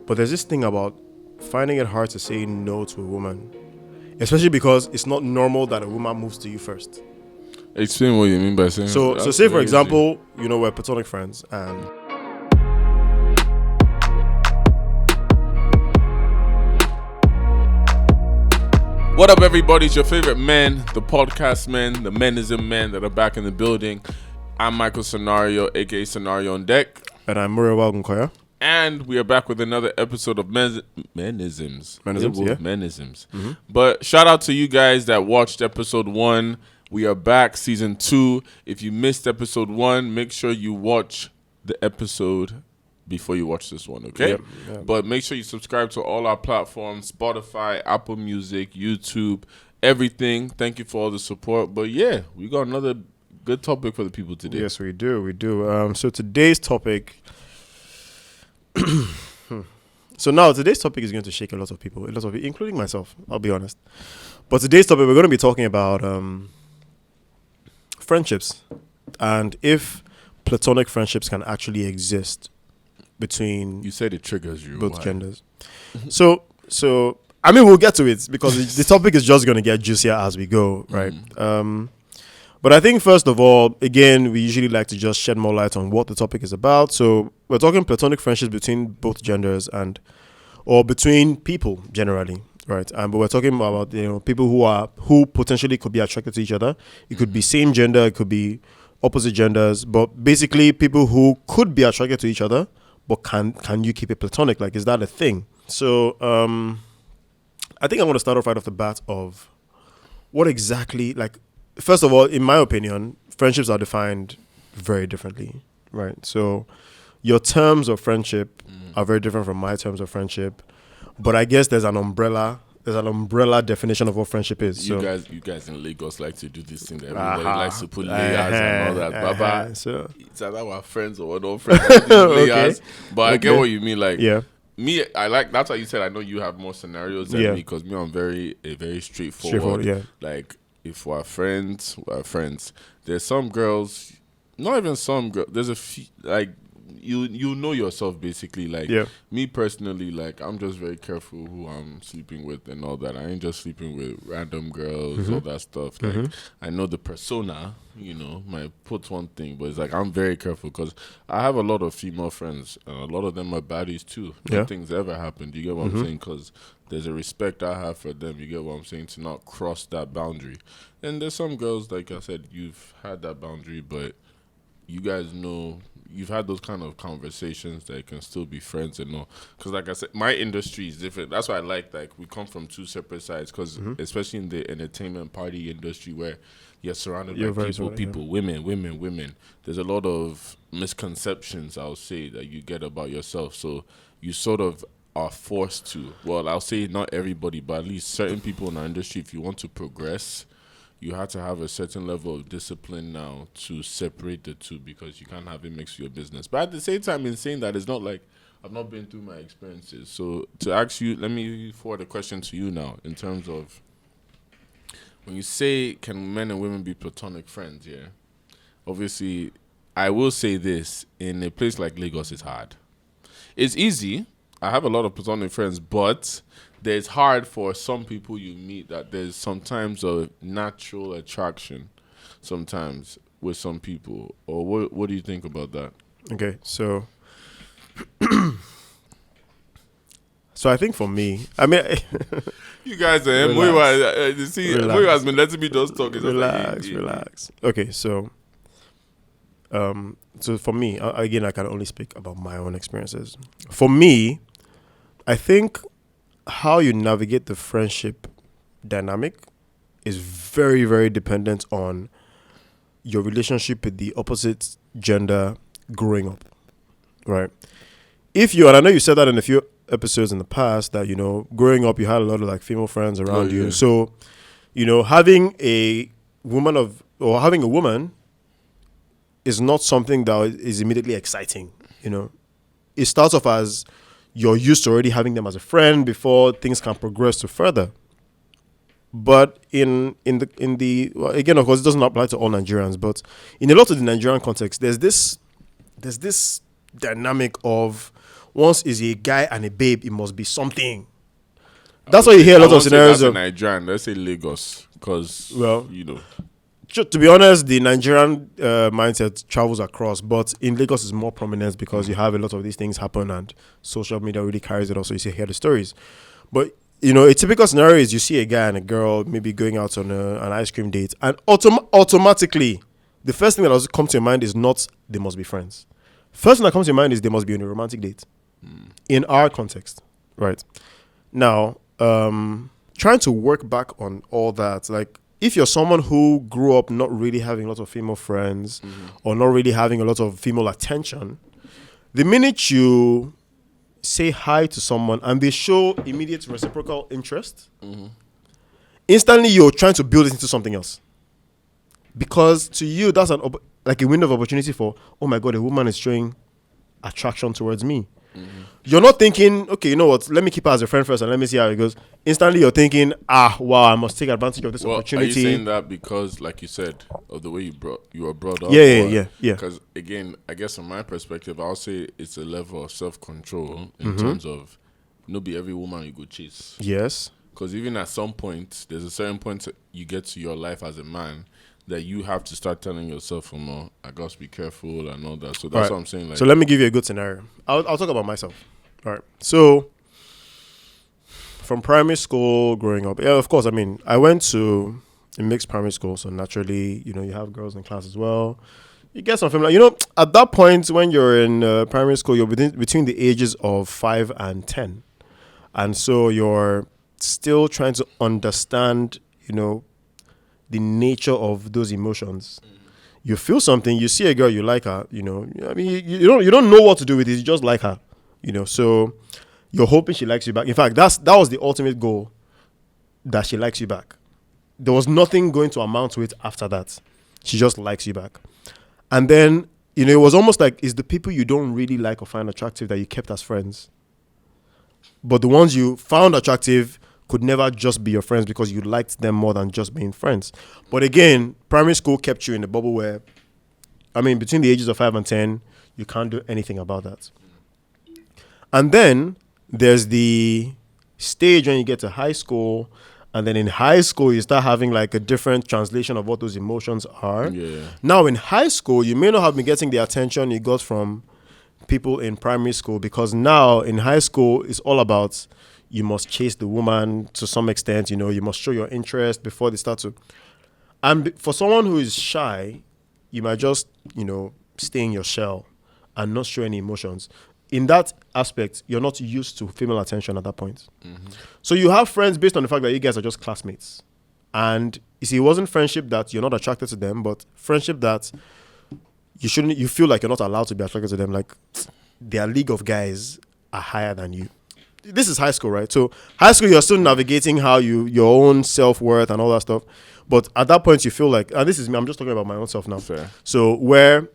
But there's this thing about finding it hard to say no to a woman, especially because it's not normal that a woman moves to you first. Explain what you mean by saying. So say for example, we're platonic friends, and what up, everybody? It's your favorite men, the podcast men, the menism men that are back in the building. I'm Michael Scenario, aka Scenario on Deck, and I'm Muriel Nkoya. And we are back with another episode of Menisms. Menisms, yeah. Menisms. Mm-hmm. But shout out to you guys that watched episode 1. We are back, season 2. If you missed episode 1, make sure you watch the episode before you watch this one, okay? Yep. But make sure you subscribe to all our platforms, Spotify, Apple Music, YouTube, everything. Thank you for all the support. But yeah, we got another good topic for the people today. Yes, we do. So today's topic... today's topic is going to shake a lot of people, including myself, I'll be honest. But today's topic, we're going to be talking about friendships, and if platonic friendships can actually exist between... You said it triggers you. Both genders. So I mean, we'll get to it because the topic is just going to get juicier as we go, right? But I think, first of all, again, we usually like to just shed more light on what the topic is about. So we're talking platonic friendships between both genders or between people generally, right? But we're talking about people who potentially could be attracted to each other. It could be same gender, it could be opposite genders, but basically people who could be attracted to each other, but can you keep it platonic? Like, is that a thing? So I think I want to start off right off the bat of what exactly, like, first of all, in my opinion, friendships are defined very differently, right? So your terms of friendship are very different from my terms of friendship, but I guess there's an umbrella definition of what friendship is. You guys in Lagos like to do this thing that everybody likes to put layers and all that. Baba, so it's either our friends or not friends. Layers, but I get what you mean. Like, me, I like, that's why you said I know you have more scenarios than me, because me, I'm very straightforward. Like, if we're friends, we're friends. There's some girls, not even some girls, there's a few, like, you know yourself, basically. Like, me personally, like, I'm just very careful who I'm sleeping with and all that. I ain't just sleeping with random girls, all that stuff. Like, I know the persona, might put one thing, but it's like, I'm very careful because I have a lot of female friends, and a lot of them are baddies too. Nothing's ever happened. You get what I'm saying? Because there's a respect I have for them. You get what I'm saying? To not cross that boundary. And there's some girls, like I said, you've had that boundary, but you guys know you've had those kind of conversations that can still be friends and all. Because, like I said, my industry is different. That's why I like we come from two separate sides. Because especially in the entertainment party industry, where you're surrounded by people, women. There's a lot of misconceptions, I'll say, that you get about yourself. So you sort of are forced to, well, I'll say not everybody, but at least certain people in our industry, if you want to progress, you have to have a certain level of discipline now to separate the two, because you can't have it mixed with your business. But at the same time, in saying that, it's not like I've not been through my experiences. So to ask you, let me forward a question to you now, in terms of when you say, can men and women be platonic friends, obviously, I will say this, in a place like Lagos, it's hard. It's easy. I have a lot of platonic friends, but it's hard for some people you meet that there's sometimes a natural attraction sometimes with some people. Or what do you think about that? Okay, so I think for me, I mean... you guys are... Muiwa has been letting me just talk. Relax. Okay, so for me, again, I can only speak about my own experiences. For me, I think how you navigate the friendship dynamic is very, very dependent on your relationship with the opposite gender growing up, right? And I know you said that in a few episodes in the past, that, growing up, you had a lot of, like, female friends around you. So, having a woman is not something that is immediately exciting, It starts off as you're used to already having them as a friend before things can progress to further. But in the again, of course, it doesn't apply to all Nigerians, but in a lot of the Nigerian context, there's this dynamic of once is a guy and a babe, it must be something. That's why you hear a lot of scenarios of Nigerian. Let's say Lagos, because to be honest, the Nigerian mindset travels across, but in Lagos is more prominent because you have a lot of these things happen and social media really carries it. Also, you hear the stories. But a typical scenario is you see a guy and a girl maybe going out on an ice cream date, and automatically the first thing that also comes to your mind is not they must be friends. First thing that comes to your mind is they must be on a romantic date. In our context, right? Now, trying to work back on all that, like, if you're someone who grew up not really having a lot of female friends or not really having a lot of female attention, the minute you say hi to someone and they show immediate reciprocal interest, instantly you're trying to build it into something else. Because to you, that's like a window of opportunity for, oh my God, a woman is showing attraction towards me. You're not thinking, okay, you know what, let me keep her as a friend first and let me see how it goes. Instantly you're thinking, wow, I must take advantage of this opportunity. Are you saying that because, like you said, of the way you were brought up? Yeah. Because again, I guess from my perspective, I'll say it's a level of self-control in terms of not be every woman you go chase. Yes. Because even at some point, there's a certain point you get to your life as a man that you have to start telling yourself, I got to be careful and all that. So that's what I'm saying. Like, so let me give you a good scenario. I'll talk about myself. All right. So from primary school growing up, of course, I went to a mixed primary school. So naturally, you have girls in class as well. You get some familiar. At that point when you're in primary school, you're between the ages of 5 and 10. And so you're still trying to understand, the nature of those emotions. You feel something, you see a girl, you like her, you don't know what to do with it, you just like her, so you're hoping she likes you back. In fact, that was the ultimate goal, that she likes you back. There was nothing going to amount to it after that. She just likes you back. And then, it was almost like it's the people you don't really like or find attractive that you kept as friends. But the ones you found attractive could never just be your friends because you liked them more than just being friends. But again, primary school kept you in a bubble where, between the ages of 5 and 10, you can't do anything about that. And then there's the stage when you get to high school, and then in high school, you start having like a different translation of what those emotions are. Yeah. Now, in high school, you may not have been getting the attention you got from people in primary school, because now in high school, it's all about you must chase the woman to some extent, you must show your interest before they start to. And for someone who is shy, you might just, stay in your shell and not show any emotions. In that aspect, you're not used to female attention at that point. So you have friends based on the fact that you guys are just classmates. And you see, it wasn't friendship that you're not attracted to them, but friendship that you feel like you're not allowed to be attracted to them. Like, their league of guys are higher than you. This is high school, right? So high school, you're still navigating how your own self-worth and all that stuff. But at that point, you feel like, and this is me, I'm just talking about my own self now. Fair. So we're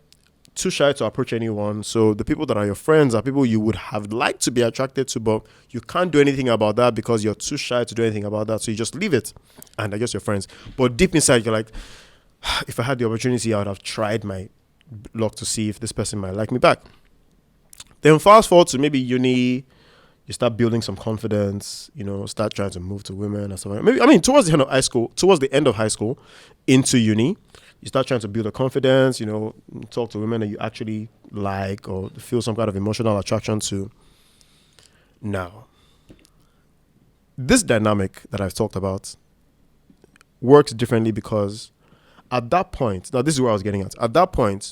too shy to approach anyone. So the people that are your friends are people you would have liked to be attracted to, but you can't do anything about that because you're too shy to do anything about that. So you just leave it. And I guess you're friends. But deep inside, you're like, if I had the opportunity, I would have tried my luck to see if this person might like me back. Then fast forward to maybe uni. You start building some confidence, start trying to move to women and stuff like that. Maybe, towards the end of high school, into uni, you start trying to build a confidence, talk to women that you actually like or feel some kind of emotional attraction to. Now, this dynamic that I've talked about works differently because at that point, now this is where I was getting at that point,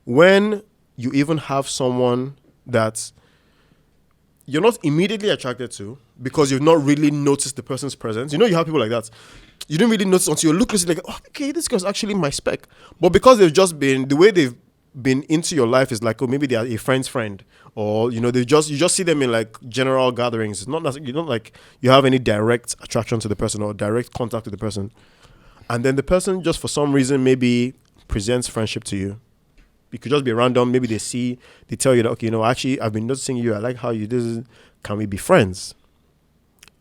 when you even have someone that you're not immediately attracted to because you've not really noticed the person's presence. You have people like that. You didn't really notice until you look closely like, oh, okay, this girl's actually my spec. But because they've just been, the way they've been into your life is like, oh, maybe they are a friend's friend. Or, you just see them in like general gatherings. It's not like you have any direct attraction to the person or direct contact with the person. And then the person just for some reason maybe presents friendship to you. It could just be random. Maybe they tell you that, okay, actually, I've been noticing you. I like how you do this. Can we be friends?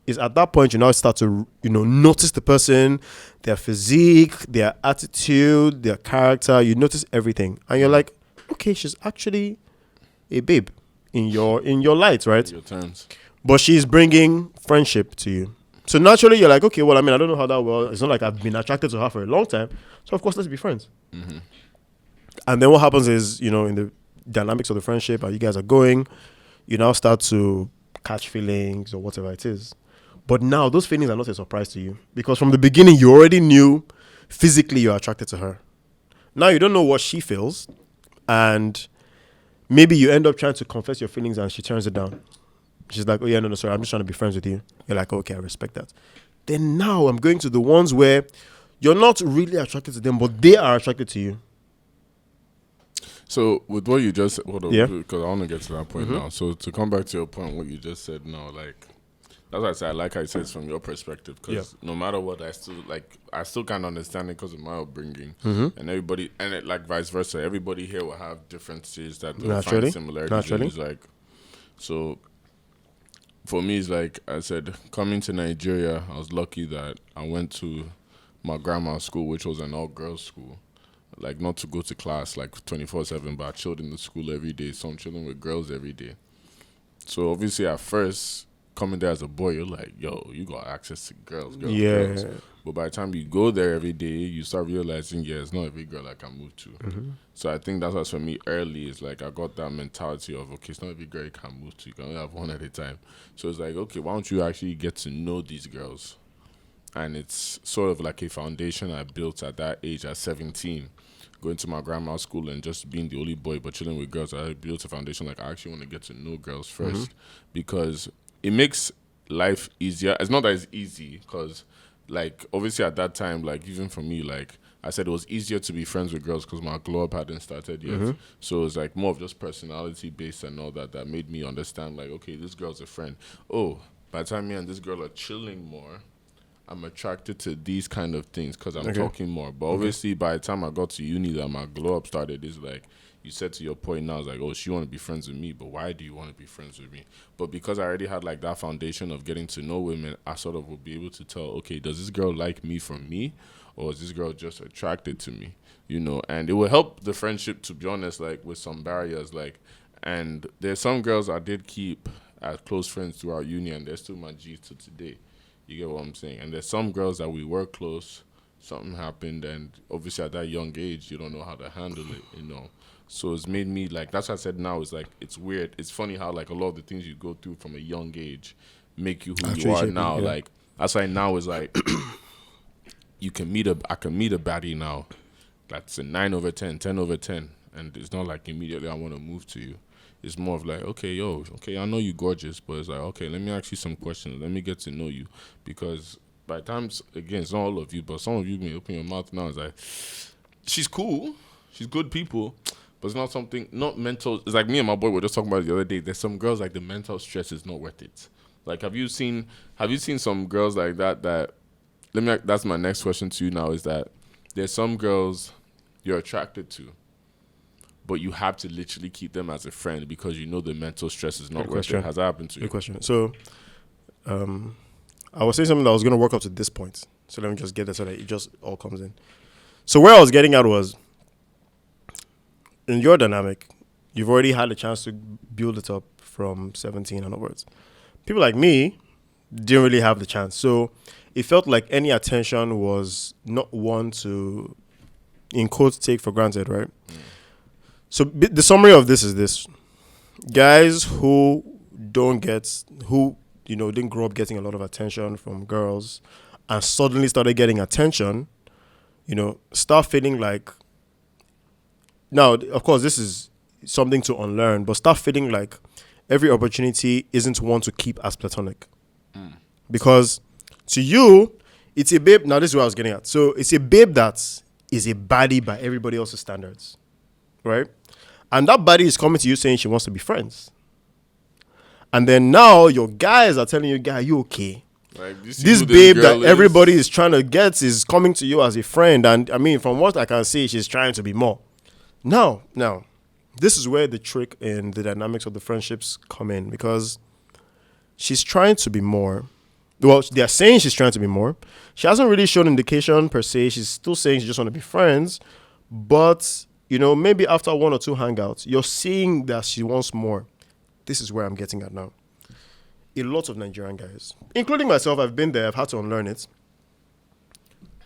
It's at that point you now start to, notice the person, their physique, their attitude, their character. You notice everything. And you're like, okay, she's actually a babe. in your light, right? Your terms. But she's bringing friendship to you. So naturally, you're like, okay, well, I mean, I don't know how that well. It's not like I've been attracted to her for a long time. So of course, let's be friends. Mm-hmm. And then what happens is, you know, in the dynamics of the friendship, and you guys are going, you now start to catch feelings or whatever it is. But now those feelings are not a surprise to you because from the beginning, you already knew physically you're attracted to her. Now you don't know what she feels, and maybe you end up trying to confess your feelings and she turns it down. She's like, oh yeah, no, sorry, I'm just trying to be friends with you. You're like, okay, I respect that. Then now I'm going to the ones where you're not really attracted to them, but they are attracted to you. So with what you just said, because I want to get to that point now. So to come back to your point, what you just said now, like, that's why I said, like I said, it's from your perspective, because no matter what, I still can't understand it because of my upbringing, and everybody, and it, like vice versa, everybody here will have differences that they'll find similarities. It's like, so for me, it's like I said, coming to Nigeria, I was lucky that I went to my grandma's school, which was an all-girls school. Like, not to go to class like 24/7, but I chilled in the school every day, so I'm chilling with girls every day. So obviously at first, coming there as a boy, you're like, yo, you got access to girls. But by the time you go there every day, you start realizing, it's not every girl I can move to. So I think that's what's for me early, is like I got that mentality of, okay, it's not every girl you can move to. You can only have one at a time. So it's like, okay, why don't you actually get to know these girls? And it's sort of like a foundation I built at that age, at 17. Going to my grandma's school and just being the only boy but chilling with girls, I built a foundation like I actually want to get to know girls first, because it makes life easier. It's not that it's easy, because like obviously at that time, like even for me, like I said, it was easier to be friends with girls because my glow up hadn't started yet. So it's like more of just personality based and all that made me understand, like, okay, this girl's a friend. Oh, by the time me and this girl are chilling more, I'm attracted to these kind of things because I'm talking more. But obviously, by the time I got to uni, that my glow up started, is like, you said to your point now, it's like, oh, she want to be friends with me, but why do you want to be friends with me? But because I already had like that foundation of getting to know women, I sort of would be able to tell, okay, does this girl like me for me, or is this girl just attracted to me? You know, and it will help the friendship, to be honest, like with some barriers, like, and there's some girls I did keep as close friends throughout uni, and they're still my G's to today. You get what I'm saying? And there's some girls that we were close, something happened, and obviously at that young age, you don't know how to handle it, you know. So it's made me, like, that's what I said now, is like, it's weird. It's funny how, like, a lot of the things you go through from a young age make you who you are now. Like, that's why now is like, I can meet a baddie now. That's a 9 over 10, 10 over 10. And it's not like immediately I want to move to you. It's more of like, okay, I know you're gorgeous, but it's like, okay, let me ask you some questions. Let me get to know you. Because by times, again, it's not all of you, but some of you may open your mouth now. It's like, she's cool. She's good people. But it's not something, not mental. It's like me and my boy were just talking about it the other day. There's some girls, like, the mental stress is not worth it. Like, have you seen some girls like that that's my next question to you now, is that there's some girls you're attracted to, but you have to literally keep them as a friend because you know the mental stress is not worth it. Has that happened to you? Good question. So, I was saying something that was going to work up to this point. So let me just get that so that it just all comes in. So where I was getting at was, in your dynamic, you've already had a chance to build it up from 17 and onwards. People like me didn't really have the chance. So it felt like any attention was not one to, in quotes, take for granted, right? So the summary of this is this. Guys who didn't grow up getting a lot of attention from girls and suddenly started getting attention, start feeling like, now, of course, this is something to unlearn, but start feeling like every opportunity isn't one to keep as platonic. Because to you, it's a babe. Now, this is what I was getting at. So it's a babe that is a baddie by everybody else's standards, right? And that baddie is coming to you saying she wants to be friends. And then now your guys are telling you, guy, you okay? Like, this babe that everybody is trying to get is coming to you as a friend. And I mean, from what I can see, she's trying to be more. Now, this is where the trick in the dynamics of the friendships come in, because she's trying to be more. Well, they're saying she's trying to be more. She hasn't really shown indication per se. She's still saying she just want to be friends. But, maybe after one or two hangouts, you're seeing that she wants more. this is where I'm getting at now. A lot of Nigerian guys, including myself, I've been there, I've had to unlearn it.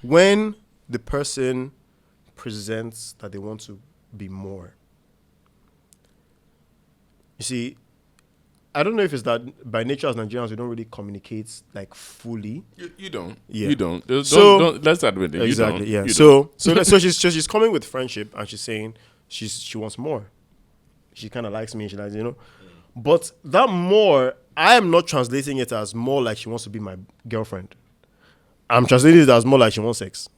When the person presents that they want to be more, you see, I don't know if it's that by nature as Nigerians we don't really communicate like fully. You don't. Yeah. You don't. Don't. Let's admit it. Exactly. You don't. Yeah. So she's coming with friendship and she's saying she wants more. She kind of likes me. She likes, but that more, I am not translating it as more like she wants to be my girlfriend. I'm translating it as more like she wants sex,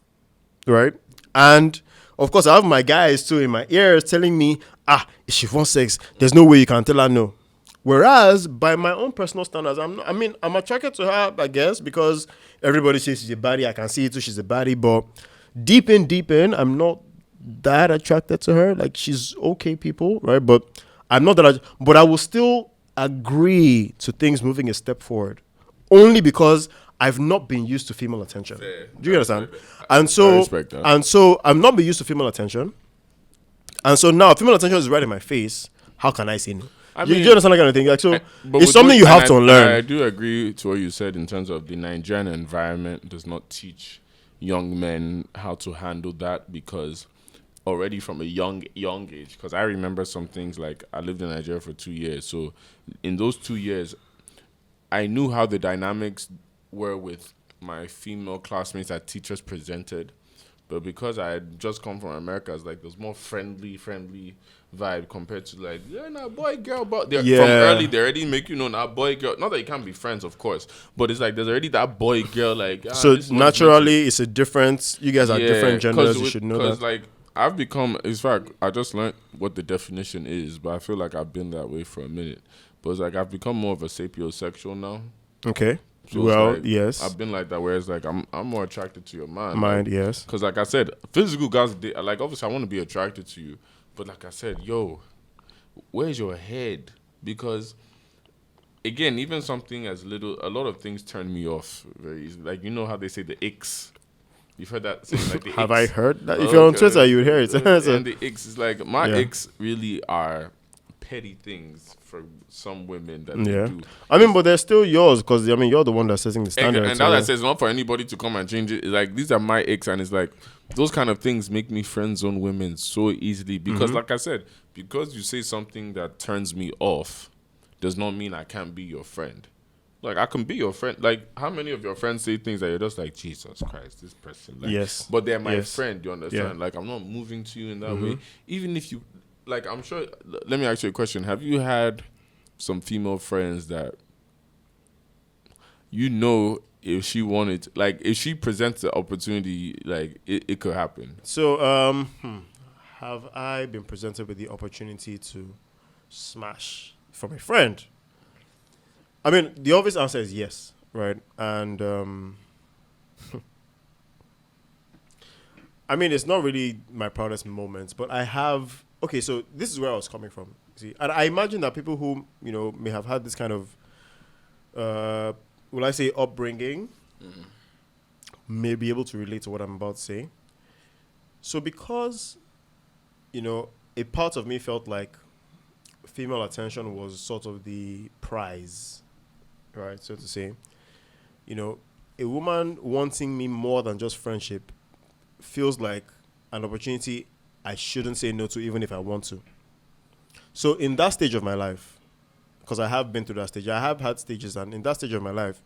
right? And of course, I have my guys too in my ears telling me, if she wants sex, there's no way you can tell her no. Whereas, by my own personal standards, I'm attracted to her, I guess, because everybody says she's a baddie. I can see it too, she's a baddie. But deep in, I'm not that attracted to her. Like, she's okay people, right? But I'm not that. But I will still agree to things moving a step forward, only because I've not been used to female attention. Fair. Do you understand? And so I'm not been used to female attention. And so now female attention is right in my face. How can I say no? Do you understand that kind of thing? Like, so it's something you have to unlearn. I do agree to what you said in terms of the Nigerian environment does not teach young men how to handle that, because already from a young age, because I remember some things, like I lived in Nigeria for 2 years. So in those 2 years, I knew how the dynamics were with my female classmates that teachers presented. But because I had just come from America, it's like there's more friendly vibe compared to like, boy, girl. But from early, they already make you know now, boy, girl. Not that you can't be friends, of course, but it's like there's already that boy, girl. Like, so naturally, it's a different. You guys are different genders. You should know that. Because like I've become, in fact, I just learned what the definition is, but I feel like I've been that way for a minute. But it's like I've become more of a sapiosexual now. Okay. So well, like, yes. I've been like that, whereas like I'm more attracted to your mind. Mind, like, yes. Because like I said, physical guys, like obviously I want to be attracted to you, but like I said, where's your head? Because again, even something as little, a lot of things turn me off very easily. Like, you know how they say the icks. You've heard that saying, like the Have icks. I heard that? If you're on Twitter, you would hear it. And the icks is like, my icks really are petty things for some women that they do. I mean, but they're still yours, because I mean, you're the one that's setting the standard. And that says not for anybody to come and change it. It's like, these are my icks, and it's like those kind of things make me friend zone women so easily, because like I said, because you say something that turns me off does not mean I can't be your friend. Like, I can be your friend. Like, how many of your friends say things that you're just like, Jesus Christ, this person. Like, yes. But they're my friend, you understand? Yeah. Like, I'm not moving to you in that way. Even if you, like, I'm sure, let me ask you a question. Have you had some female friends that, if she wanted, like, if she presents the opportunity, like, it could happen? So, have I been presented with the opportunity to smash from a friend? I mean, the obvious answer is yes, right? And I mean, it's not really my proudest moments, but I have. Okay, so this is where I was coming from. See, and I imagine that people who may have had this kind of, will I say, upbringing, may be able to relate to what I'm about to say. So because, a part of me felt like female attention was sort of the prize. Right, so to say, a woman wanting me more than just friendship feels like an opportunity I shouldn't say no to, even if I want to. So in that stage of my life, because I have been through that stage, I have had stages, and in that stage of my life,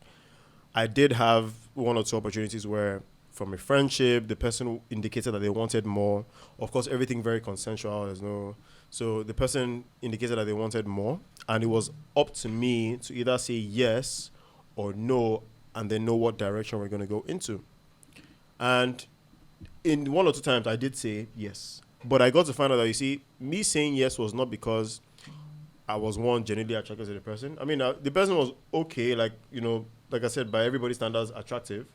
I did have one or two opportunities where, from a friendship, the person indicated that they wanted more. Of course, everything very consensual. So the person indicated that they wanted more, and it was up to me to either say yes or no, and then know what direction we're going to go into. And in one or two times, I did say yes. But I got to find out that, me saying yes was not because I was genuinely attracted to the person. I mean, the person was okay, like I said, by everybody's standards, attractive,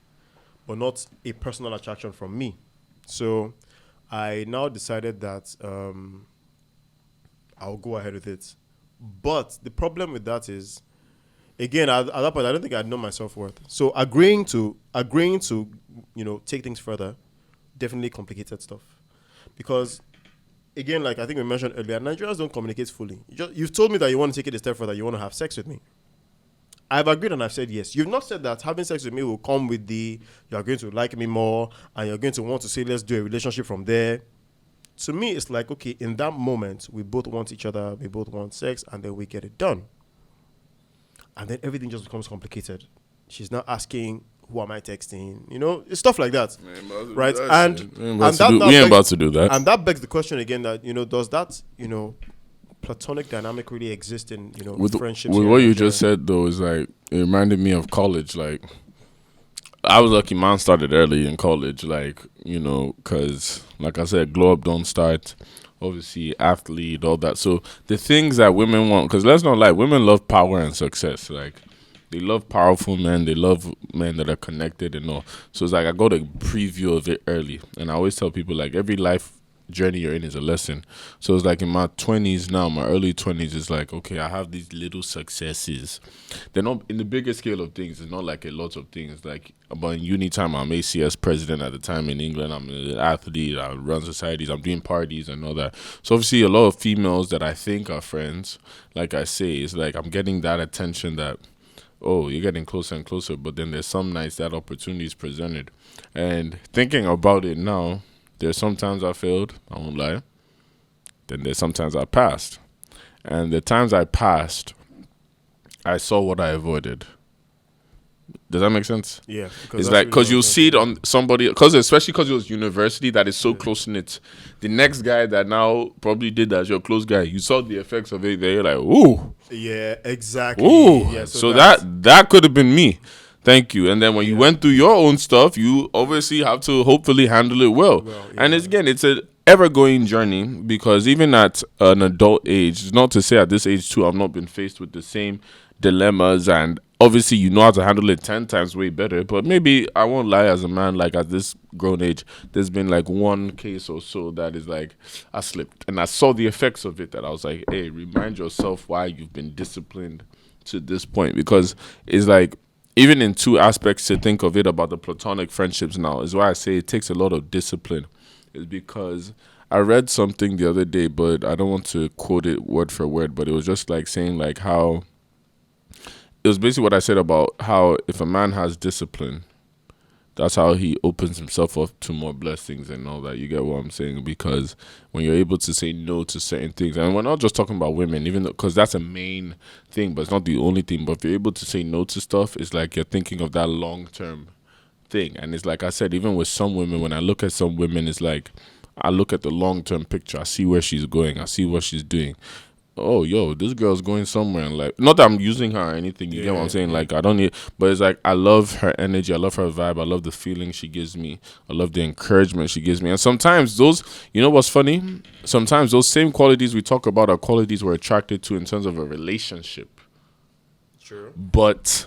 but not a personal attraction from me. So I now decided that I'll go ahead with it. But the problem with that is, again, at that point, I don't think I'd know my self-worth. So agreeing to take things further definitely complicated stuff. Because again, like I think we mentioned earlier, Nigerians don't communicate fully. You've told me that you want to take it a step further. You want to have sex with me. I've agreed and I've said yes. You've not said that having sex with me will come with you are going to like me more and you're going to want to say, let's do a relationship from there. To me, it's like, okay, in that moment, we both want each other, we both want sex, and then we get it done. And then everything just becomes complicated. She's now asking, who am I texting? It's stuff like that. Right? We ain't about to do that. And that begs the question again that, does that, platonic dynamic really exist in with friendships? With what you just said though is like it reminded me of college. Like I was lucky, mine started early in college. Like because like I said, glow up don't start. Obviously, athlete, all that. So the things that women want, because let's not lie, women love power and success. Like they love powerful men. They love men that are connected and all. So it's like I got a preview of it early, and I always tell people like every life journey you're in is a lesson. So it's like in my 20s now, my early 20s, it's like, okay, I have these little successes. They're not in the bigger scale of things. It's not like a lot of things. Like about in uni time, I'm ACS president at the time in England. I'm an athlete. I run societies. I'm doing parties and all that. So obviously a lot of females that I think are friends, like I say, it's like I'm getting that attention that, oh, you're getting closer and closer. But then there's some nights that opportunity is presented. And thinking about it now, there's sometimes I failed, I won't lie. Then there's sometimes I passed. And the times I passed, I saw what I avoided. Does that make sense? Yeah. It's like, because you'll see it on somebody, especially because it was university that is so close-knit. The next guy that now probably did that, your close guy, you saw the effects of it there, you're like, ooh. Yeah, exactly. Ooh. Yeah, so that could have been me. Thank you. And then when you went through your own stuff, you obviously have to hopefully handle it well. And it's an ever-going journey because even at an adult age, it's not to say at this age too, I've not been faced with the same dilemmas, and obviously you know how to handle it 10 times way better. But maybe I won't lie, as a man, like at this grown age, there's been like one case or so that is like I slipped and I saw the effects of it, that I was like, hey, remind yourself why you've been disciplined to this point, because it's like, even in two aspects to think of it about the platonic friendships now, is why I say it takes a lot of discipline. Is because I read something the other day, but I don't want to quote it word for word, but it was just like saying like how, it was basically what I said about how if a man has discipline, that's how he opens himself up to more blessings and all that. You get what I'm saying? Because when you're able to say no to certain things, and we're not just talking about women, even because that's a main thing, but it's not the only thing. But if you're able to say no to stuff, it's like you're thinking of that long-term thing. And it's like I said, even with some women, when I look at some women, it's like I look at the long-term picture. I see where she's going. I see what she's doing. Oh, yo, this girl's going somewhere. And like, not that I'm using her or anything, you get what I'm saying? Like, I don't need, but it's like, I love her energy. I love her vibe. I love the feeling she gives me. I love the encouragement she gives me. And sometimes those, you know what's funny? Sometimes those same qualities we talk about are qualities we're attracted to in terms of a relationship. True. But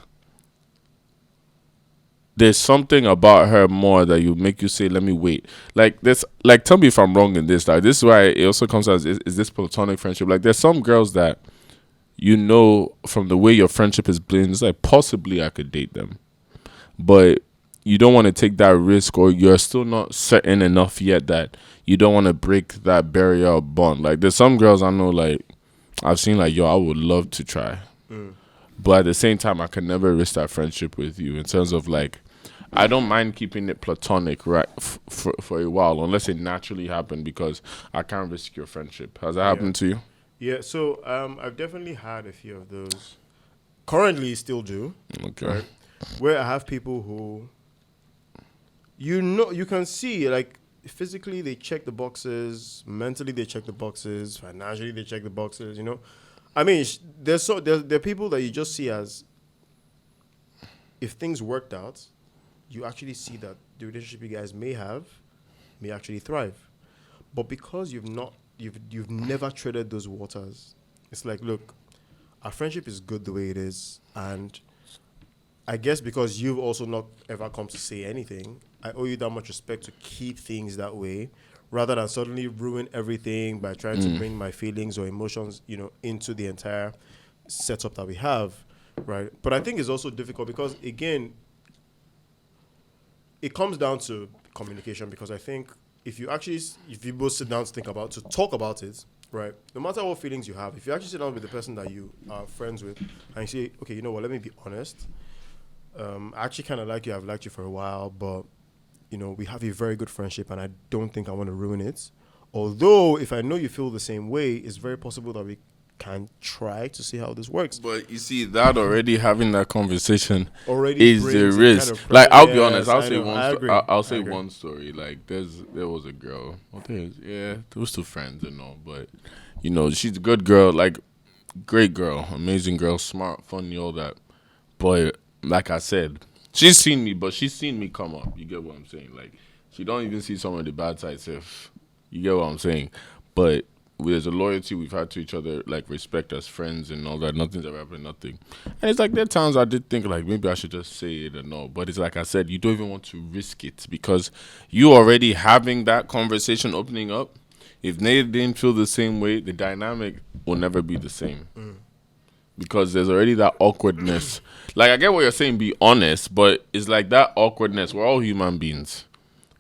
there's something about her more that you make you say, let me wait. Like this, like tell me if I'm wrong in this. Like this is why it also comes as is this platonic friendship. Like there's some girls that from the way your friendship is blended, it's like possibly I could date them. But you don't want to take that risk, or you're still not certain enough yet that you don't want to break that barrier or bond. Like there's some girls I know, like I've seen like, yo, I would love to try. But at the same time, I can never risk that friendship with you in terms of like, I don't mind keeping it platonic, right, for a while, unless it naturally happened, because I can't risk your friendship. Has that happened to you? Yeah, so I've definitely had a few of those. Currently, still do. Okay. Right? Where I have people who, you can see, like, physically they check the boxes, mentally they check the boxes, financially they check the boxes, I mean, there are people that you just see as, if things worked out, you actually see that the relationship you guys may actually thrive. But because you've never treaded those waters, it's like, look, our friendship is good the way it is, and I guess because you've also not ever come to say anything, I owe you that much respect to keep things that way, rather than suddenly ruin everything by trying to bring my feelings or emotions, into the entire setup that we have, right? But I think it's also difficult because, again, it comes down to communication, because I think if you both sit down to talk about it, right? No matter what feelings you have, if you actually sit down with the person that you are friends with and you say, okay, you know what, let me be honest. I actually kind of like you. I've liked you for a while, but you know, we have a very good friendship and I don't think I want to ruin it. Although, if I know you feel the same way, it's very possible that we can try to see how this works. But you see, that already having that conversation already is the risk. Kind of like, I'll be honest, I'll say one story. Like, there was a girl. There was two friends and all, but you know, she's a good girl, like great girl, amazing girl, smart, funny, all that. But like I said, she's seen me come up. You get what I'm saying? Like, she don't even see some of the bad sides. If you get what I'm saying, but there's a loyalty we've had to each other, like respect as friends and all that. Nothing's ever happened, nothing. And it's like there are times I did think like maybe I should just say it and all. But it's like I said, you don't even want to risk it because you already having that conversation opening up. If they didn't feel the same way, the dynamic will never be the same. Because there's already that awkwardness. Like, I get what you're saying, be honest, but it's like that awkwardness. We're all human beings.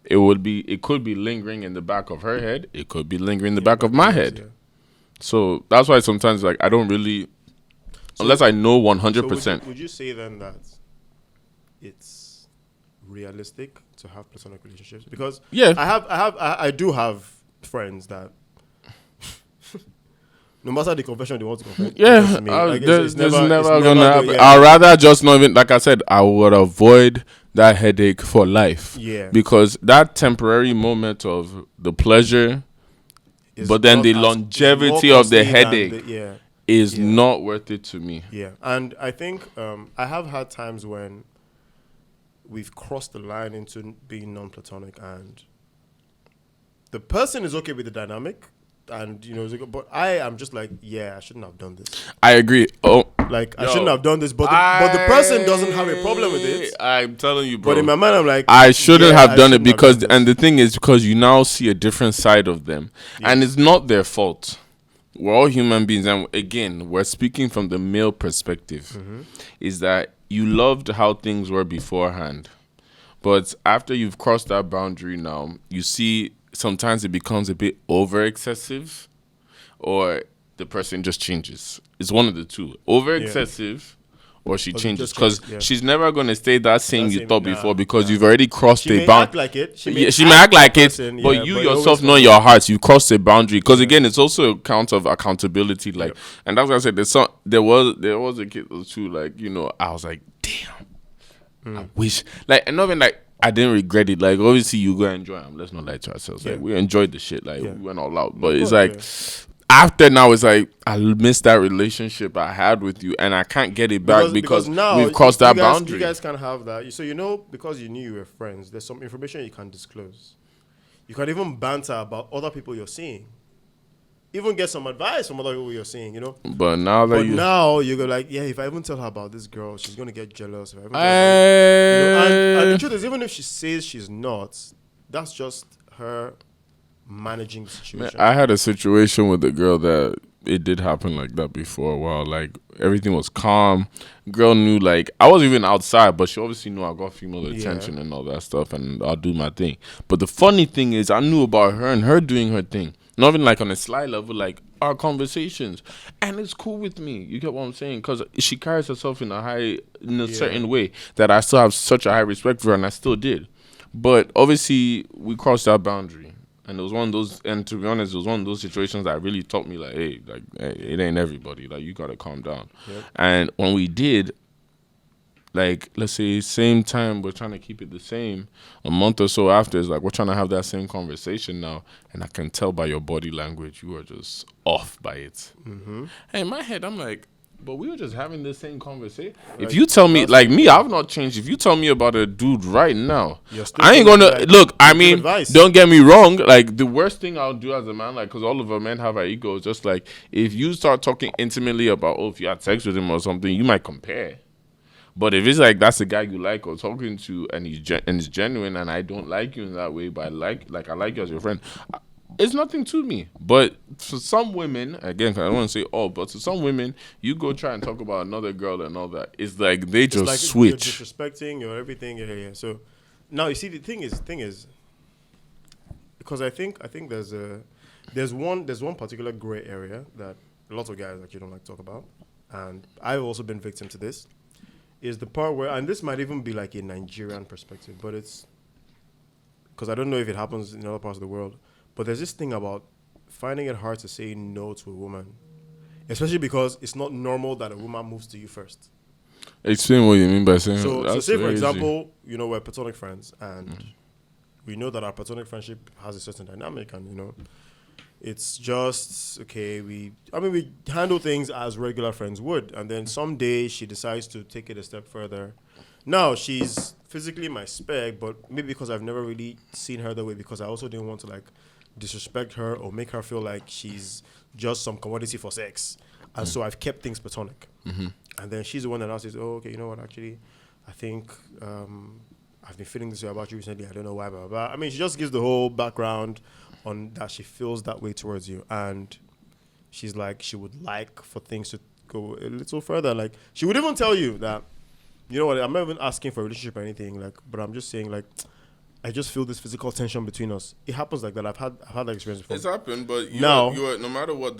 It could be lingering in the back of her head. It could be lingering in the back of my head. Yeah. So that's why sometimes, like, I don't really, unless I know 100%. So would you say then that it's realistic to have platonic relationships? Because I do have friends that no matter the confession they want to confess. There's never gonna happen. Yeah. I'd rather just not even, like I said, I would avoid that headache for life. Yeah. Because that temporary moment of the pleasure, but then the longevity of the headache is not worth it to me. Yeah. And I think I have had times when we've crossed the line into being non-platonic and the person is okay with the dynamic. And, you know, but I am just like, I shouldn't have done this. I agree. I shouldn't have done this. But the person doesn't have a problem with it. I'm telling you, bro. But in my mind, I'm like, I shouldn't have done it because, and the thing is, because you now see a different side of them. Yes. And it's not their fault. We're all human beings. And again, we're speaking from the male perspective. Is that you loved how things were beforehand. But after you've crossed that boundary now, you see sometimes it becomes a bit over excessive or the person just changes. It's one of the two. Over excessive or she changes. Because she's never going to stay that same you thought before because you've already crossed a boundary. She may act like it, but you yourself know in your heart you crossed a boundary. Because again, it's also a count of accountability. Like, and that's what I said. There was a kid too, like, you know, I was like, damn, I wish. Like, and not even like, I didn't regret it. Like, obviously, you go enjoy them. Let's not lie to ourselves. Like, we enjoyed the shit. Like, we went all out. But it's like, after now, it's like, I miss that relationship I had with you, and I can't get it back because now we've crossed that boundary. You guys can't have that. So, you know, because you knew you were friends, there's some information you can't disclose. You can even banter about other people you're seeing. Even get some advice from other people you're seeing, you know. But now you go like, if I even tell her about this girl, she's gonna get jealous. If I even tell her, and the truth is, even if she says she's not, that's just her managing the situation. Man, I had a situation with a girl that it did happen like that before a while. Like, everything was calm. Girl knew, like, I wasn't even outside, but she obviously knew I got female attention and all that stuff, and I'll do my thing. But the funny thing is, I knew about her and her doing her thing. Not even like on a sly level, like our conversations. And it's cool with me. You get what I'm saying? Because she carries herself in a certain way that I still have such a high respect for her, and I still did. But obviously, we crossed that boundary. And it was one of those, and to be honest, it was one of those situations that really taught me, like, hey, it ain't everybody. Like, you got to calm down. Yep. And when we did, like, let's say same time, we're trying to keep it the same. A month or so after, it's like we're trying to have that same conversation now. And I can tell by your body language, you are just off by it. And in my head, I'm like, but we were just having the same conversation. Like, if you tell me, like me, I've not changed. If you tell me about a dude right now, I ain't gonna look. I mean, don't get me wrong. Like, the worst thing I'll do as a man, like, because all of our men have our egos. Just like if you start talking intimately about, if you had sex with him or something, you might compare. But if it's like that's the guy you like or talking to, and it's genuine, and I don't like you in that way, but I like you as your friend, it's nothing to me. But for some women, again, I don't want to say all, but to some women, you go try and talk about another girl and all that, it's like they just like switch. You're disrespecting, you're everything. Yeah. So now you see, the thing is, because I think there's one particular gray area that a lot of guys actually don't like to talk about, and I've also been victim to this. Is the part where, and this might even be like a Nigerian perspective, but it's because I don't know if it happens in other parts of the world, but there's this thing about finding it hard to say no to a woman, especially because it's not normal that a woman moves to you first. Explain what you mean by saying. So say for example, we're platonic friends, and we know that our platonic friendship has a certain dynamic, and it's just okay. We handle things as regular friends would, and then someday she decides to take it a step further. Now she's physically my spec, but maybe because I've never really seen her that way, because I also didn't want to disrespect her or make her feel like she's just some commodity for sex, and so I've kept things platonic. And then she's the one that now says, "Oh, okay, you know what? Actually, I think I've been feeling this way about you recently. I don't know why, blah, blah, blah." She just gives the whole background on that she feels that way towards you, and she's like, she would like for things to go a little further. Like, she would even tell you that, you know what? I'm not even asking for a relationship or anything. But I'm just saying, I just feel this physical tension between us. It happens like that. I've had that experience before. It's happened, but no matter what,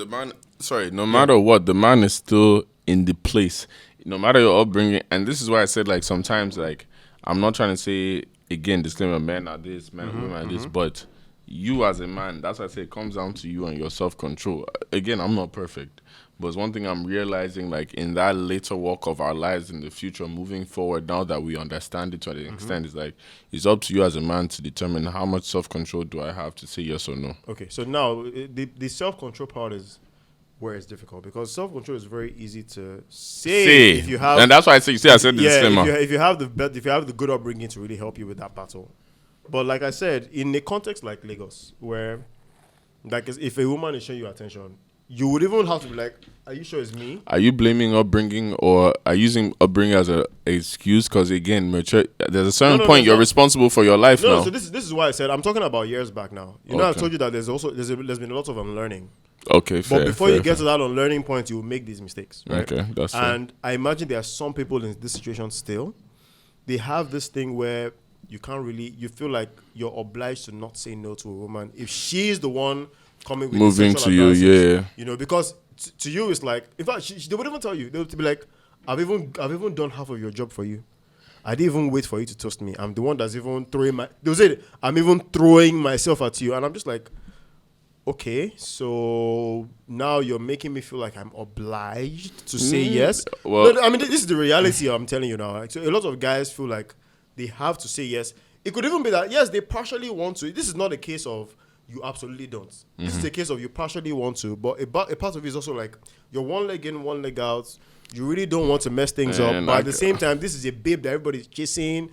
the man is still in the place. No matter your upbringing, and this is why I said sometimes I'm not trying to say again disclaimer, men are this, women are this, but you as a man, that's why I say it comes down to you and your self-control. Again, I'm not perfect, but it's one thing I'm realizing in that later walk of our lives in the future, moving forward, now that we understand it to an extent, it's up to you as a man to determine how much self-control do I have to say yes or no. Okay, so now the self-control part is where it's difficult, because self-control is very easy to say if you have, and that's why I said the disclaimer. If you have the good upbringing to really help you with that battle. But like I said, in a context like Lagos, where if a woman is showing you attention, you would even have to be like, "Are you sure it's me?" Are you blaming upbringing, or are you using upbringing as an excuse? Because again, mature, there's a certain point you're responsible for your life now. So this is why I said I'm talking about years back now. I've told you that there's been a lot of unlearning. Okay, fair. But before you get to that unlearning point, you will make these mistakes. Right? Okay, that's fair. And I imagine there are some people in this situation still. They have this thing where you feel like you're obliged to not say no to a woman if she's the one coming with moving to you, because to you it's like, in fact, they would even tell you, they would be like, I've even done half of your job for you. I didn't even wait for you to toast me. I'm the one that's even I'm even throwing myself at you, and I'm just like, okay, so now you're making me feel like I'm obliged to say yes. Well, this is the reality I'm telling you now. So a lot of guys feel like they have to say yes. It could even be that, yes, they partially want to. This is not a case of you absolutely don't. This is a case of you partially want to, but a part of it is also like you're one leg in, one leg out. You really don't want to mess things up, but at the same time, this is a babe that everybody's chasing.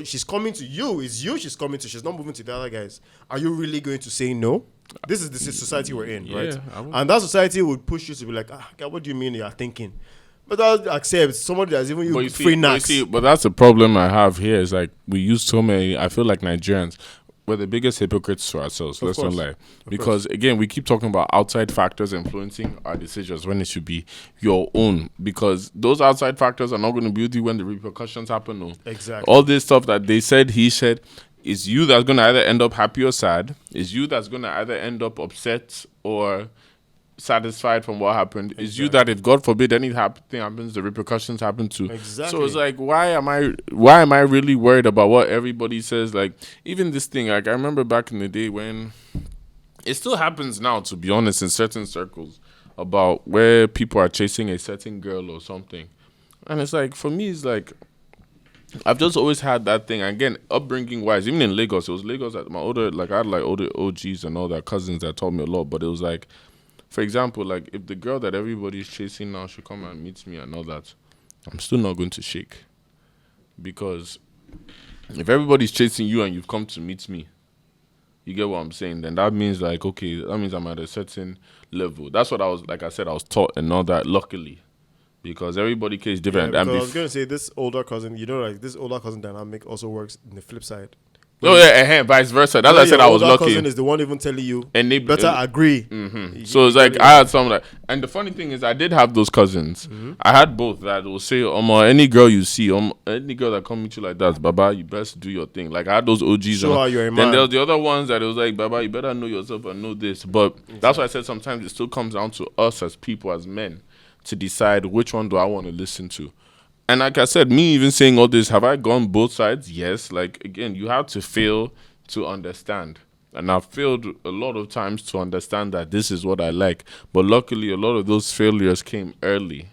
She's coming to you. It's you she's coming to. She's not moving to the other guys. Are you really going to say no? This is the society we're in, right? And that society would push you to be like, God, what do you mean you're thinking? But I'll accept somebody that's even you free knacks. But that's the problem I have here. Is we use so many. I feel like Nigerians, we're the biggest hypocrites to ourselves. Let's not lie. Because again, we keep talking about outside factors influencing our decisions when it should be your own. Because those outside factors are not going to be with you when the repercussions happen. No. Exactly. All this stuff that they said, he said, is you that's going to either end up happy or sad. Is you that's going to either end up upset or satisfied from what happened. Exactly. Is you that if God forbid anything happens, the repercussions happen too. Exactly. So it's why am I really worried about what everybody says? Even this thing, I remember back in the day when it still happens now, to be honest, in certain circles, about where people are chasing a certain girl or something. And it's for me, it's I've just always had that thing. Again, upbringing wise, even in Lagos, it was Lagos that I had older OGs and all that, cousins that taught me a lot, but it was for example, if the girl that everybody's chasing now should come and meet me and all that, I'm still not going to shake. Because if everybody's chasing you and you've come to meet me, you get what I'm saying, then that means okay, that means I'm at a certain level. That's what I was taught and all that, luckily. Because everybody case different. I was going to say, this older cousin, this older cousin dynamic also works in the flip side. Oh yeah, vice versa. That's why I said I was lucky. Cousin is the one even telling you, and they better agree. Mm-hmm. So it's like I had some like, and the funny thing is, I did have those cousins. Mm-hmm. I had both that will say, any girl you see, any girl that come meet you like that, Baba, you best do your thing. Like I had those OGs. Sure, you're a man. Then there was the other ones that it was like, Baba, you better know yourself and know this. But that's why I said sometimes it still comes down to us as people, as men, to decide which one do I want to listen to. And like I said, me even saying all this, have I gone both sides? Yes. Like, again, you have to fail to understand. And I've failed a lot of times to understand that this is what I like. But luckily, a lot of those failures came early.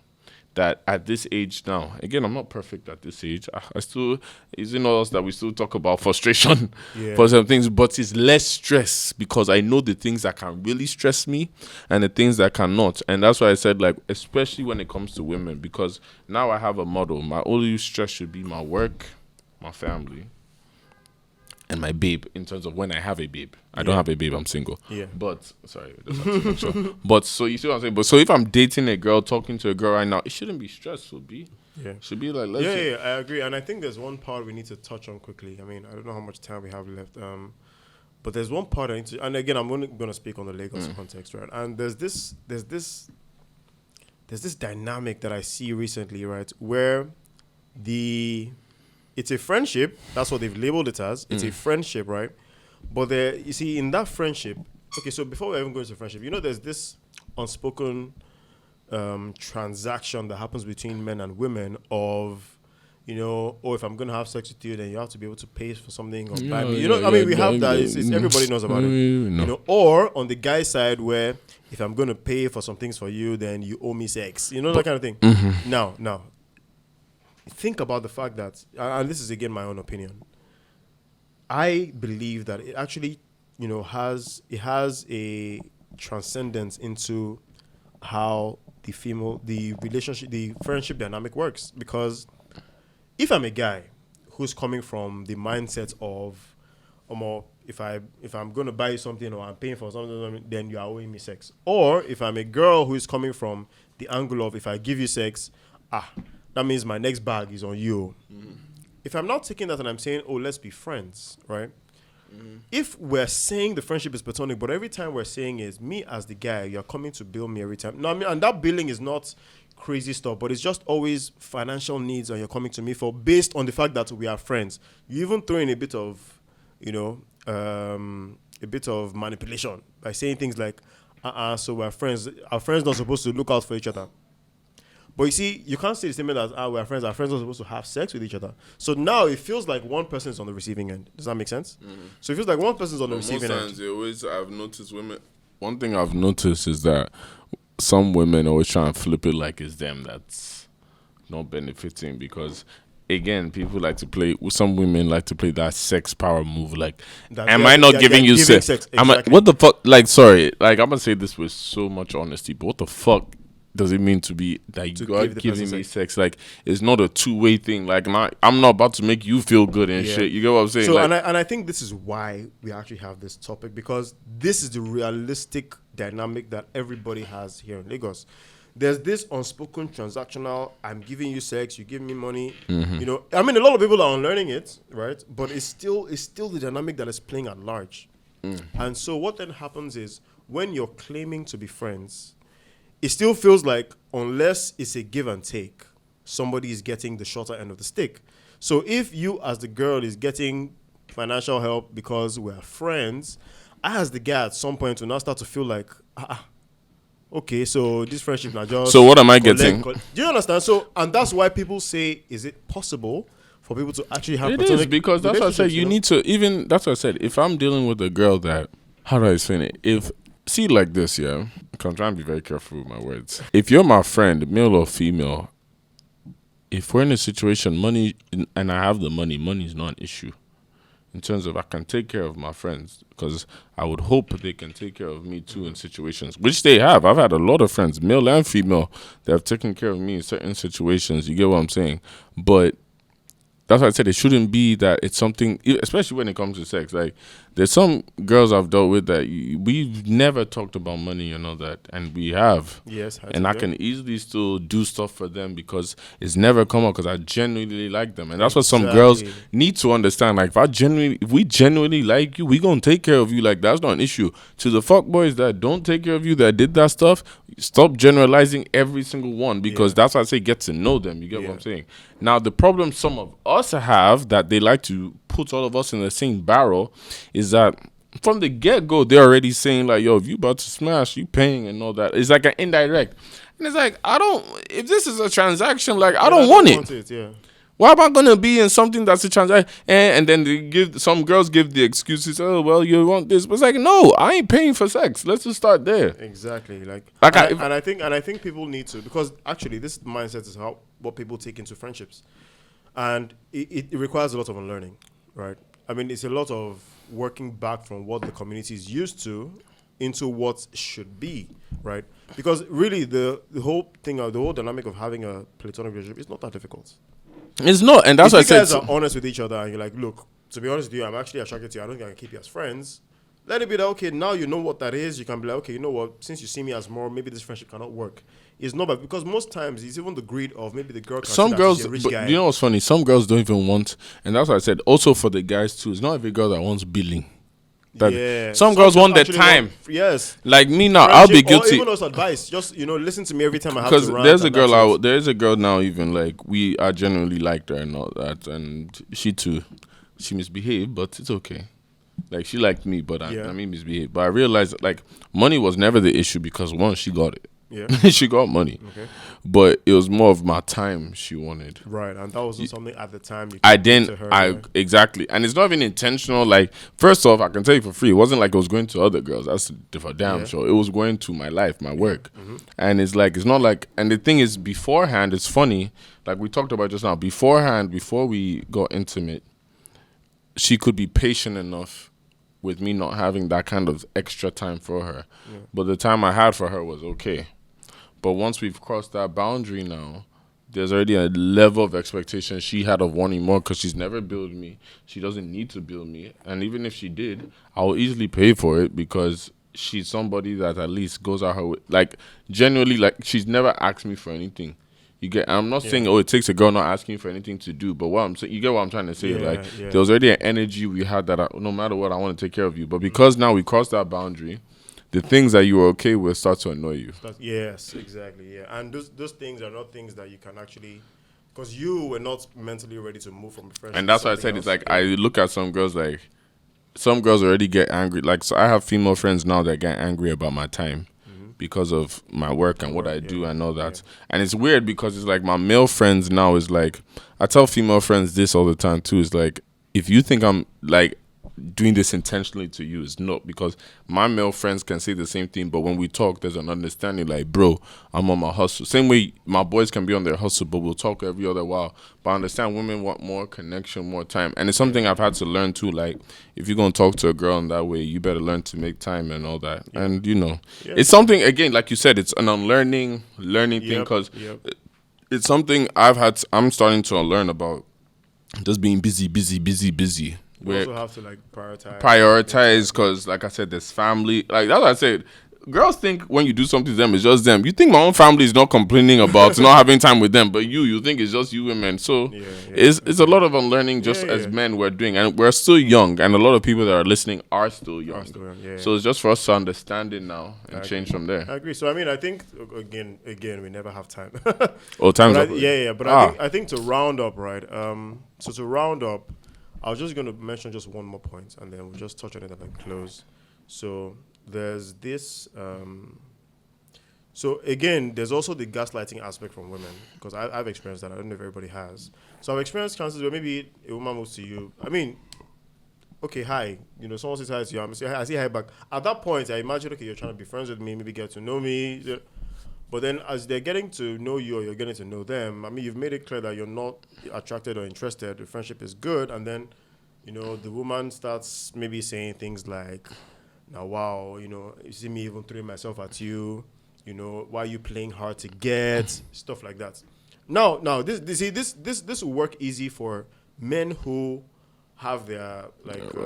That at this age now, again, I'm not perfect at this age. I still, it's in us that we still talk about frustration for some things, but it's less stress because I know the things that can really stress me and the things that cannot. And that's why I said, like, especially when it comes to women, because now I have a model. My only stress should be my work, my family, and my babe, in terms of when I have a babe. I don't have a babe, I'm single. Yeah. But, sorry, that's not too much. But, so you see what I'm saying? But, so if I'm dating a girl, talking to a girl right now, it shouldn't be stressful, B. Yeah. It should be like, let's I agree. And I think there's one part we need to touch on quickly. I mean, I don't know how much time we have left. But there's one part I need to, and again, I'm going to speak on the Lagos context, right? And there's this dynamic that I see recently, right? Where it's a friendship. That's what they've labeled it as. It's a friendship, right? But you see, in that friendship, okay, so before we even go into friendship, there's this unspoken transaction that happens between men and women of, if I'm going to have sex with you, then you have to be able to pay for something or buy me. We have that. It's everybody knows about it. Or on the guy side where if I'm going to pay for some things for you, then you owe me sex. That kind of thing. Mm-hmm. Now, think about the fact that, and this is again my own opinion, I believe that it actually, has a transcendence into how the relationship, the friendship dynamic works. Because if I'm a guy who's coming from the mindset of, if I'm going to buy you something or I'm paying for something, then you are owing me sex. Or if I'm a girl who is coming from the angle of, if I give you sex, that means my next bag is on you. Mm-hmm. If I'm not taking that and I'm saying, let's be friends, right? Mm-hmm. If we're saying the friendship is platonic, but every time we're saying is, me as the guy, you're coming to bill me every time. No, and that billing is not crazy stuff, but it's just always financial needs and you're coming to me for, based on the fact that we are friends. You even throw in a bit of, manipulation by saying things like, so we're friends. Our friends not supposed to look out for each other. But you see, you can't say the same thing as we're friends. Our friends are supposed to have sex with each other. So now it feels like one person is on the receiving end. Does that make sense? Mm-hmm. So it feels like one person is on the receiving end. Most times, I've noticed women. One thing I've noticed is that some women always try and flip it like it's them that's not benefiting, because again, people like to play. Some women like to play that sex power move. Like, am I not giving you sex? Exactly. What the fuck? Like, sorry. Like, I'm gonna say this with so much honesty, but what the fuck does it mean to be that you are giving me sex? Like, it's not a two-way thing. Like, I'm not about to make you feel good and shit. You get what I'm saying? So, like, and I think this is why we actually have this topic, because this is the realistic dynamic that everybody has here in Lagos. There's this unspoken transactional, I'm giving you sex, you give me money. Mm-hmm. A lot of people are unlearning it, right? But it's still the dynamic that is playing at large. Mm. And so what then happens is, when you're claiming to be friends, it still feels like, unless it's a give and take, somebody is getting the shorter end of the stick. So if you as the girl is getting financial help because we're friends, I as the guy at some point will now start to feel like, okay, so this friendship now just... So what am I getting? Do you understand? So, and that's why people say, is it possible for people to actually have platonic? It is, because that's what I said, you need to, even, that's what I said, if I'm dealing with a girl that, how do I explain it? See it like this, yeah? I'm trying to be very careful with my words. If you're my friend, male or female, if we're in a situation, money, and I have the money is not an issue. In terms of, I can take care of my friends, because I would hope they can take care of me too in situations, which they have. I've had a lot of friends, male and female, that have taken care of me in certain situations. You get what I'm saying? But that's why I said it shouldn't be that it's something, especially when it comes to sex. Like, there's some girls I've dealt with that we've never talked about money and all that, and we have. Yes, and I can easily still do stuff for them because it's never come up because I genuinely like them, and that's what some girls need to understand. Like, if we genuinely like you, we gonna take care of you. Like, that's not an issue. To the fuckboys that don't take care of you, that did that stuff, stop generalizing every single one, because that's why I say get to know them. You get what I'm saying? Now, the problem some of us have that they like to put all of us in the same barrel is that from the get-go, they're already saying, like, yo, if you about to smash, you paying and all that. It's like an indirect. And it's like, if this is a transaction, like, I don't want it. Why am I going to be in something that's a transaction? And then some girls give the excuses, oh, well, you want this. But it's like, no, I ain't paying for sex. Let's just start there. Exactly. I think people need to, because actually this mindset is what people take into friendships. And it requires a lot of unlearning, right? I mean, it's a lot of working back from what the community is used to into what should be, right? Because really the whole thing, the whole dynamic of having a platonic relationship is not that difficult. It's not, and that's why I said, if you guys are honest with each other and you're like, look, to be honest with you, I'm actually attracted to you. I don't think I can keep you as friends. Let it be that, okay, now you know what that is. You can be like, okay, you know what? Since you see me as more, maybe this friendship cannot work. It's not bad, because most times it's even the greed of maybe the girl. Some girls, but guy. You know what's funny? Some girls don't even want, and that's what I said. Also for the guys too, it's not every girl that wants billing. Some girls want their time. Yes. Like me now, I'll be guilty. Or even us advice, just listen to me every time I have to rant. Because there's a girl now, even like I genuinely liked her and all that, and she too, she misbehaved, but it's okay. Like, she liked me, but I misbehaved. But I realized like money was never the issue, because one, she got it. Yeah. She got money. Okay. But it was more of my time she wanted. Right. And that wasn't something at the time you to her. Exactly. And it's not even intentional. Like, first off, I can tell you for free, it wasn't like it was going to other girls. That's for damn sure. It was going to my life, my work. Mm-hmm. And it's like, it's not like, and the thing is, beforehand, it's funny, like we talked about just now, beforehand, before we got intimate, she could be patient enough with me not having that kind of extra time for her. Yeah. But the time I had for her was okay. But once we've crossed that boundary now, there's already a level of expectation she had of wanting more, because she's never billed me. She doesn't need to bill me. And even if she did, I'll easily pay for it, because she's somebody that at least goes out her way. Like, genuinely, like, she's never asked me for anything. I'm not saying, it takes a girl not asking for anything to do, but what I'm saying, you get what I'm trying to say. There was already an energy we had that no matter what, I want to take care of you. But because now we crossed that boundary, the things that you were okay with start to annoy you. Yes, exactly. Yeah, and those things are not things that you can actually, because you were not mentally ready to move from a friendship. And that's why I said it's like, I look at some girls, like, some girls already get angry. Like, so I have female friends now that get angry about my time because of my work and what I do and all that. Yeah. And it's weird, because it's like my male friends now is like, I tell female friends this all the time too. It's like, if you think I'm like doing this intentionally to you, it's not, because my male friends can say the same thing, but when we talk, there's an understanding, like, bro, I'm on my hustle. Same way my boys can be on their hustle, but we'll talk every other while. But I understand women want more connection, more time. And it's something I've had to learn too. Like, if you're going to talk to a girl in that way, you better learn to make time and all that. Yeah. And, it's something, again, like you said, it's an learning thing, because it's something I'm starting to unlearn about, just being busy. You also have to like prioritize, because like I said, there's family. Like, that's what I said. Girls think when you do something to them, it's just them. You think my own family is not complaining about not having time with them, but you think it's just you women. So it's a lot of unlearning just as men we're doing, and we're still young, and a lot of people that are listening are still young. So it's just for us to understand it now and change from there. I agree. So I mean, I think again, we never have time. Time's up. But I think to round up, right? So to round up, I was just going to mention just one more point, and then we'll just touch on it and close. So there's this. So again, there's also the gaslighting aspect from women, because I've experienced that. I don't know if everybody has. So I've experienced chances where maybe a woman moves to you. I mean, okay, hi. Someone says hi to you. I say hi back. At that point, I imagine, okay, you're trying to be friends with me, maybe get to know me. But then as they're getting to know you, or you're getting to know them, I mean, you've made it clear that you're not attracted or interested. The friendship is good. And then, the woman starts maybe saying things like, now, wow, you see me even throwing myself at you. Why are you playing hard to get? Stuff like that. Now, this will work easy for men who have their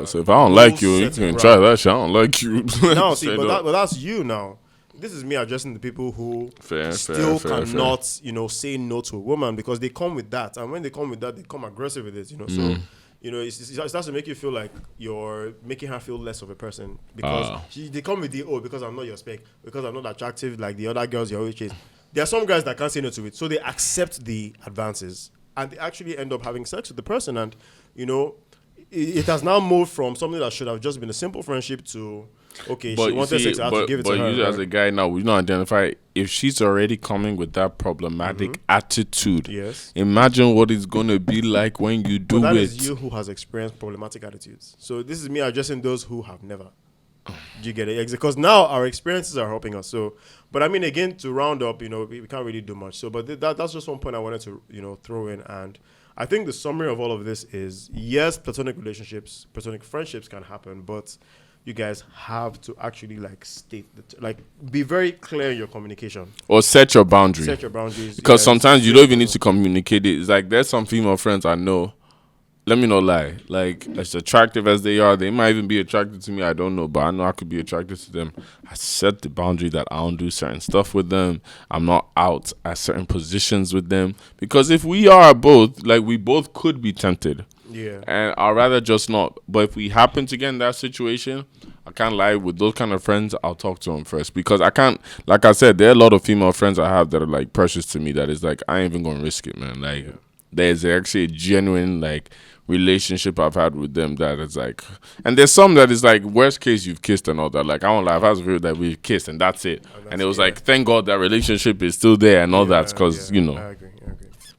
so if I don't like you, you can try that shit. I don't like you. No, see, but that's you now. This is me addressing the people who still cannot, say no to a woman because they come with that, and when they come with that, they come aggressive with it. So. It starts to make you feel like you're making her feel less of a person because they come with because I'm not your spec, because I'm not attractive like the other girls you're always chasing. There are some guys that can't say no to it, so they accept the advances and they actually end up having sex with the person, and it has now moved from something that should have just been a simple friendship to she wanted sex, I have to give it to her. But you as a guy now, we don't identify if she's already coming with that problematic attitude. Yes. Imagine what it's gonna be like when you do that it. That is you who has experienced problematic attitudes. So this is me addressing those who have never. Do you get it? Because now our experiences are helping us. So, but I mean, again, to round up, we can't really do much. So, but that's just one point I wanted to, throw in. And I think the summary of all of this is, yes, platonic relationships, platonic friendships can happen, but you guys have to actually state be very clear in your communication or set your boundaries. Because sometimes you don't even need to communicate it. It's like there's some female friends I know. Let me not lie. As attractive as they are, they might even be attracted to me. I don't know, but I know I could be attracted to them. I set the boundary that I don't do certain stuff with them. I'm not out at certain positions with them. Because if we are both, we both could be tempted. Yeah. And I'd rather just not. But if we happen to get in that situation, I can't lie, with those kind of friends, I'll talk to them first. Because I can't, like I said, there are a lot of female friends I have that are precious to me that is I ain't even going to risk it, man. There's actually a genuine relationship I've had with them that is and there's some that is worst case you've kissed and all that. I won't lie, I've had a that we've kissed and that's it. And it was thank God that relationship is still there and all that because, I agree.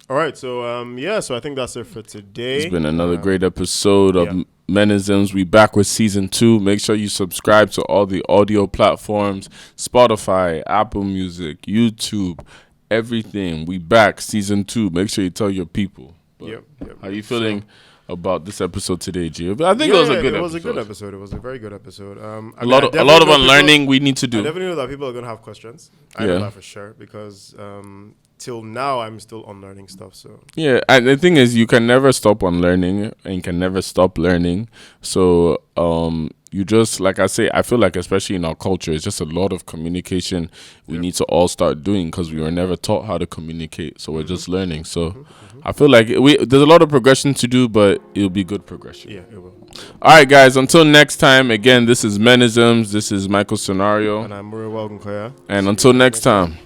All right, so so I think that's it for today. It's been another great episode of Menisms. We back with season 2. Make sure you subscribe to all the audio platforms, Spotify, Apple Music, YouTube, everything. We back season 2. Make sure you tell your people. Yep. How you feeling about this episode today, G? I think it was a good episode. It was a good episode. It was a very good episode. A lot of unlearning we need to do. I definitely know that people are going to have questions. I know that for sure because till now I'm still unlearning stuff. So and the thing is, you can never stop unlearning and you can never stop learning. So you just, like I say, I feel especially in our culture, it's just a lot of communication we need to all start doing because we were never taught how to communicate. So we're just learning. So I feel there's a lot of progression to do, but it'll be good progression. Yeah, it will. All right, guys. Until next time, again, this is Menisms. This is Michael Scenario. And I'm Muriel Welgunkoya. And until next time.